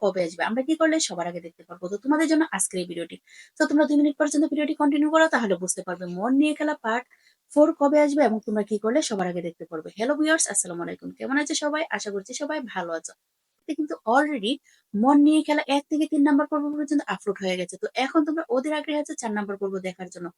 কবে আসবে, আমরা কি করলে সবার আগে দেখতে পারবো। তো তোমাদের জন্য আজকের এই ভিডিওটি। তো তোমরা 2 মিনিট পর্যন্ত ভিডিওটি কন্টিনিউ করো, তাহলে বুঝতে পারবে মন নিয়ে খেলা পার্ট 4 কবে আসবে এবং তোমরা কি করলে সবার আগে দেখতে পারবে। হ্যালো ভিউয়ার্স, আসসালামু আলাইকুম। কেমন আছে সবাই? আশা করছি সবাই ভালো আছো। কিন্তু অলরেডি মন নিয়ে খেলা 1 থেকে 3 নাম্বার পর্ব পর্যন্ত আপলোড হয়ে গেছে। তো এখন তোমরা ওদের আগ্রহে আছে 4 নাম্বার পর্ব দেখার জন্য।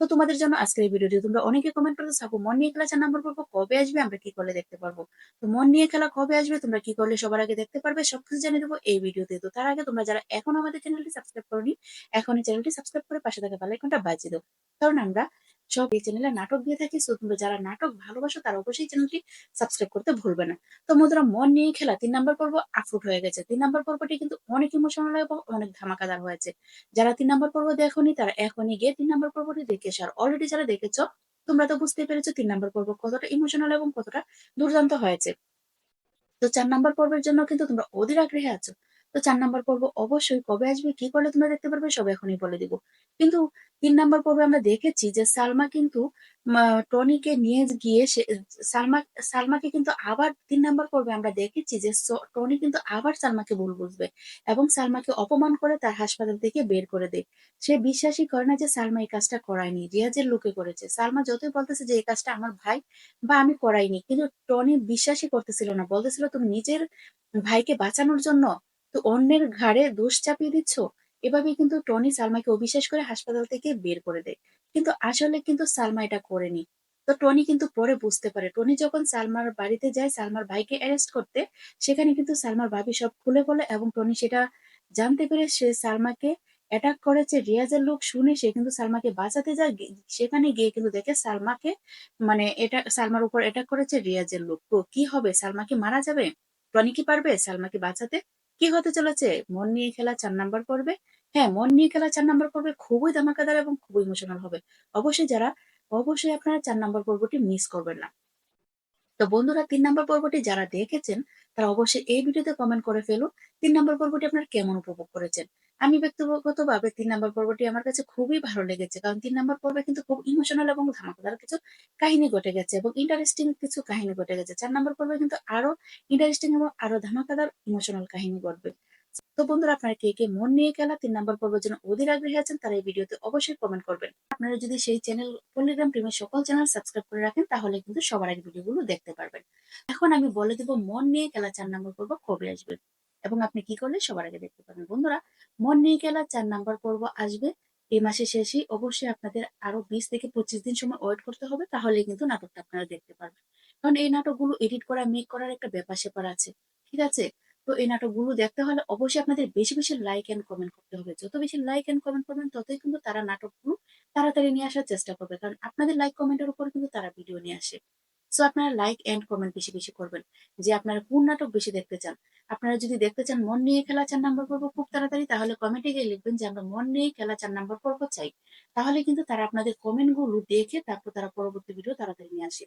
তো তোমাদের জন্য আজকের এই ভিডিওটি। তোমরা অনেকে কমেন্ট করতে আপু মন নিয়ে খেলা 4 নাম্বার পর্ব কবে আসবে, আমরা কি করলে দেখতে পারবো। তো মন নিয়ে খেলা কবে আসবে, তোমরা কি করলে সবার আগে দেখতে পারবে, সবকিছু জানিয়ে দেবো এই ভিডিওতে। তো তার আগে তোমরা যারা এখন আমাদের চ্যানেলটি সাবস্ক্রাইব করনি, এখনই চ্যানেলটি সাবস্ক্রাইব করে পাশে থাকা বেল আইকনটা বাজিয়ে দাও। কারণ আমরা সব এই চ্যানেলে নাটক দিয়ে থাকি। সো তোমরা যারা নাটক ভালোবাসো তারা অবশ্যই চ্যানেলটি সাবস্ক্রাইব করতে ভুলবে না। তো বন্ধুরা, মন নিয়ে খেলা 3 নাম্বার পর্ব আপলোড হয়ে গেছে। 3 নাম্বার পর্বটি কিন্তু অনেক ইমোশনাল এবং অনেক ধামাকাদার হয়েছে। যারা 3 নাম্বার পর্ব দেখোনি তারা এখনই গিয়ে 3 নাম্বার পর্বটি দেখে এসো। আর অলরেডি যারা দেখেছো তোমরা তো বুঝতে পেরেছো 3 নাম্বার পর্ব কতটা ইমোশনাল এবং কতটা দুর্দান্ত হয়েছে। তো 4 নাম্বার পর্বের জন্য কিন্তু তোমরা অধীর আগ্রহে আছো। তো 4 নাম্বার পর্ব অবশ্যই কবে আসবে, কি করলে তোমরা দেখতে পারবে, সব এখনই বলে দিব। কিন্তু 3 নাম্বার পর্বে আমরা দেখেছি যে সালমা কিন্তু টনিকে নিয়ে গিয়ে সালমা সালমাকে কিন্তু আবার 3 নাম্বার পর্বে আমরা দেখেছি যে টনি কিন্তু আবার সালমাকে ভুল বুঝবে এবং সালমাকে অপমান করে তার হাসপাতাল থেকে বের করে দেয়। সে বিশ্বাসই করে না যে সালমা এই কাজটা করায়নি, রিয়াজের লোকে করেছে। সালমা যতই বলতেছে যে এই কাজটা আমার ভাই বা আমি করাইনি, কিন্তু টনি বিশ্বাসই করতেছিল না, বলতেছিল তুমি নিজের ভাইকে বাঁচানোর জন্য তো অন্যের ঘাড়ে দোষ চাপিয়ে দিচ্ছ। এভাবে কিন্তু টনি সালমাকে অবিশ্বাস করে হাসপাতাল থেকে বের করে দেয়। কিন্তু আসলে কিন্তু সালমা এটা করেনি। তো টনি কিন্তু পরে বুঝতে পারে। টনি যখন সালমার বাড়িতে যায় সালমার ভাইকে অ্যারেস্ট করতে, সেখানে কিন্তু সালমার ভাবি সব খুলে বলে এবং টনি সেটা জানতে পেরে সে সালমাকে অ্যাটাক করেছে। রিয়াজের লোক শুনে সে কিন্তু সালমাকে বাঁচাতে যায়। সেখানে গিয়ে কিন্তু দেখে সালমাকে মানে এটা সালমার উপর অ্যাটাক করেছে রিয়াজের লোক। তো কি হবে, সালমা কি মারা যাবে? টনি কি পারবে সালমাকে বাঁচাতে? কি হতে চলেছে মন নিয়ে খেলা 4 নাম্বার পর্বে? হ্যাঁ, মন নিয়ে খেলা 4 নাম্বার পর্বে খুবই ধামাকাদার এবং খুবই ইমোশনাল হবে। অবশ্যই আপনারা 4 নাম্বার পর্বটি মিস করবেন না। তো বন্ধুরা, 3 নাম্বার পর্বটি যারা দেখেছেন তারা অবশ্যই এই ভিডিওতে কমেন্ট করে ফেলুন 3 নাম্বার পর্বটি আপনারা কেমন উপভোগ করেছেন। আমি ব্যক্তিগত ভাবে 3 নাম্বার পর্বটি আমার কাছে খুবই ভালো লেগেছে, কারণ 3 নাম্বার পর্বে কিন্তু খুব ইমোশনাল এবং ধামাকাদার কিছু কাহিনী ঘটে গেছে এবং ইন্টারেস্টিং কিছু কাহিনী ঘটে গেছে। 4 নাম্বার পর্বে কিন্তু আরো ইন্টারেস্টিং এবং আরো ধামাকাদার ইমোশনাল কাহিনী ঘটবে। তো বন্ধুরা, আপনারা কে কে মন নিয়ে খেলা 3 নাম্বার পর্বের জন্য অধীর আগ্রহী আছেন তারা এই ভিডিওতে অবশ্যই কমেন্ট করবেন। আপনারা যদি সেই চ্যানেল পল্লিগ্রাম প্রেমের সকল চ্যানেল সাবস্ক্রাইব করে রাখেন তাহলে কিন্তু সবার আগে ভিডিওগুলো দেখতে পারবেন। এখন আমি বলে দেবো মন নিয়ে খেলা 4 নাম্বার পর্ব কবে আসবে এবং আপনি কি করলে সবার আগে দেখতে পারবেন। বন্ধুরা, মন নিয়ে খেলা 4 নাম্বার পর্ব আসবে এই মাসের শেষেই। অবশ্যই আপনাদের আরো 20 থেকে 25 দিন সময় ওয়েট করতে হবে, তাহলে কিন্তু নাটকটা আপনারা দেখতে পারবেন। কারণ এই নাটকগুলো এডিট করা মেক করার একটা ব্যাপার স্যাপার আছে, ঠিক আছে। তো এই নাটকগুলো দেখতে হলে অবশ্যই আপনাদের বেশি বেশি লাইক এন্ড কমেন্ট করতে হবে। যত বেশি লাইক এন্ড কমেন্ট করবেন ততই কিন্তু তারা নাটকগুলো তাড়াতাড়ি নিয়ে আসার চেষ্টা করবে, কারণ আপনাদের লাইক কমেন্টের উপর কিন্তু তারা ভিডিও নিয়ে আসে। সো আপনারা লাইক এন্ড কমেন্ট বেশি বেশি করবেন যে আপনারা কোন নাটক বেশি দেখতে চান। আপনারা যদি দেখতে চান মন নিয়ে খেলা 4 নাম্বার পর্ব খুব তাড়াতাড়ি, তাহলে কমেন্টে গিয়ে লিখবেন যে আমরা মন নিয়ে খেলা 4 নাম্বার পর্ব চাই। তাহলে কিন্তু তারা আপনাদের কমেন্ট গুলো দেখে তারপর তারা পরবর্তী ভিডিও তাড়াতাড়ি নিয়ে আসে।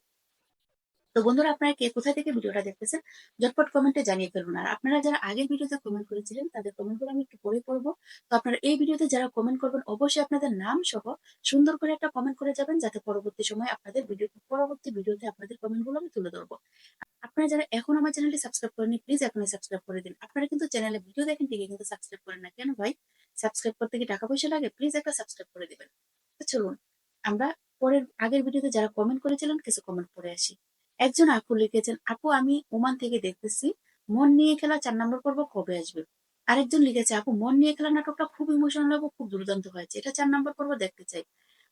তো বন্ধুরা, আপনারা কে কোথা থেকে ভিডিওটা দেখতেছেন ঝটপট কমেন্টে জানিয়ে ফেলুন। আর আপনারা যারা আগের ভিডিওতে কমেন্ট করেছিলেন তাদের কমেন্ট গুলো আমি একটু পরে পড়বো। তো আপনারা এই ভিডিওতে যারা কমেন্ট করবেন অবশ্যই আপনাদের নাম সহ সুন্দর করে একটা কমেন্ট করে যাবেন, যাতে পরবর্তী ভিডিওতে আপনাদের কমেন্ট গুলো আমি তুলে ধরবো। আপনারা যারা এখন আমার চ্যানেলটি সাবস্ক্রাইব করেনি প্লিজ এখনই সাবস্ক্রাইব করে দিন। আপনারা কিন্তু চ্যানেলে ভিডিও দেখেন ঠিকই কিন্তু সাবস্ক্রাইব করেন না কেন ভাই? সাবস্ক্রাইব করতে কি টাকা পয়সা লাগে? প্লিজ একটা সাবস্ক্রাইব করে দিবেন। তো চলুন আমরা আগের ভিডিওতে যারা কমেন্ট করেছিলেন কিছু কমেন্ট পড়ে আসি। একজন আপু লিখেছেন, আপু আমি ওমান থেকে দেখতেছি মন নিয়ে খেলা 4 নাম্বার পর্ব কবে আসবে। আরেকজন লিখেছে, আপু মন নিয়ে খেলা নাটকটা খুব ইমোশনাল এবং খুব দুর্দান্ত হয়েছে, এটা 4 নাম্বার পর্ব দেখতে চাই।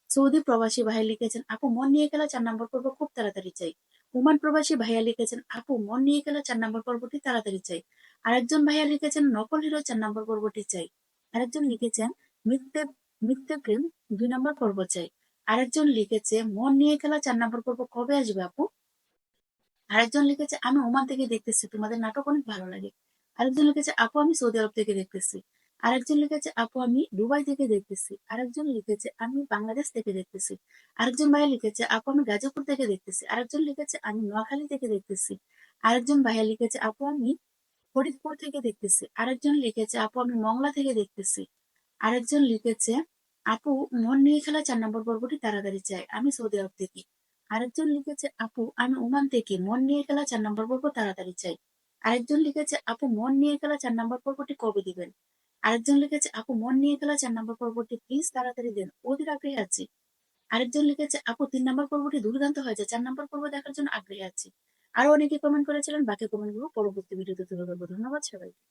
সৌদি প্রবাসী ভাই লিখেছেন, আপু মন নিয়ে খেলা 4 নাম্বার পর্ব খুব তাড়াতাড়ি চাই। ওমান প্রবাসী ভাইয়া লিখেছেন, আপু মন নিয়ে খেলা 4 নাম্বার পর্বটি তাড়াতাড়ি চাই। আরেকজন ভাইয়া লিখেছেন, নকল হিরো 4 নাম্বার পর্বটি চাই। আরেকজন লিখেছেন, মিথ্যে মিথ্যে প্রেম 2 নাম্বার পর্ব চাই। আরেকজন লিখেছে, মন নিয়ে খেলা 4 নাম্বার পর্ব কবে আসবে আপু। আরেকজন লিখেছে, আমি ওমান থেকে দেখতেছি, তোমাদের নাটক অনেক ভালো লাগে। আরেকজন লিখেছে, আপু আমি সৌদি আরব থেকে দেখতেছি। আরেকজন লিখেছে, আপু আমি দুবাই থেকে দেখতেছি। আরেকজন লিখেছে, আমি বাংলাদেশ থেকে দেখতেছি। আরেকজন ভাইয়া লিখেছে, আপু আমি গাজীপুর থেকে দেখতেছি। আরেকজন লিখেছে, আমি নোয়াখালী থেকে দেখতেছি। আরেকজন ভাইয়া লিখেছে, আপু আমি ফরিদপুর থেকে দেখতেছি। আরেকজন লিখেছে, আপু আমি মংলা থেকে দেখতেছি। আরেকজন লিখেছে, আপু মন নিয়ে খেলা 4 নাম্বার পর্বটি তাড়াতাড়ি চাই, আমি সৌদি আরব থেকে। আরেকজন লিখেছে, আপু আমি ওমান থেকে মন নিয়ে খেলা 4 নাম্বার পর্ব তাড়াতাড়ি চাই। আরেকজন লিখেছে আপু মন নিয়ে খেলা ৪ নাম্বার পর্বটি কবে দিবেন? আরেকজন লিখেছে আপু মন নিয়ে খেলা ৪ নাম্বার পর্বটি প্লিজ তাড়াতাড়ি দেন। অধীর আগ্রহী আছি। আরেকজন লিখেছে আপু ৩ নাম্বার পর্বটি দুর্দান্ত হয়েছে। ৪ নাম্বার পর্ব দেখার জন্য আগ্রহী আছি। আরো অনেকে কমেন্ট করেছিলেন। বাকি কমেন্ট গুলো পরবর্তী ভিডিওতে তুলে ধরবো। ধন্যবাদ সবাইকে।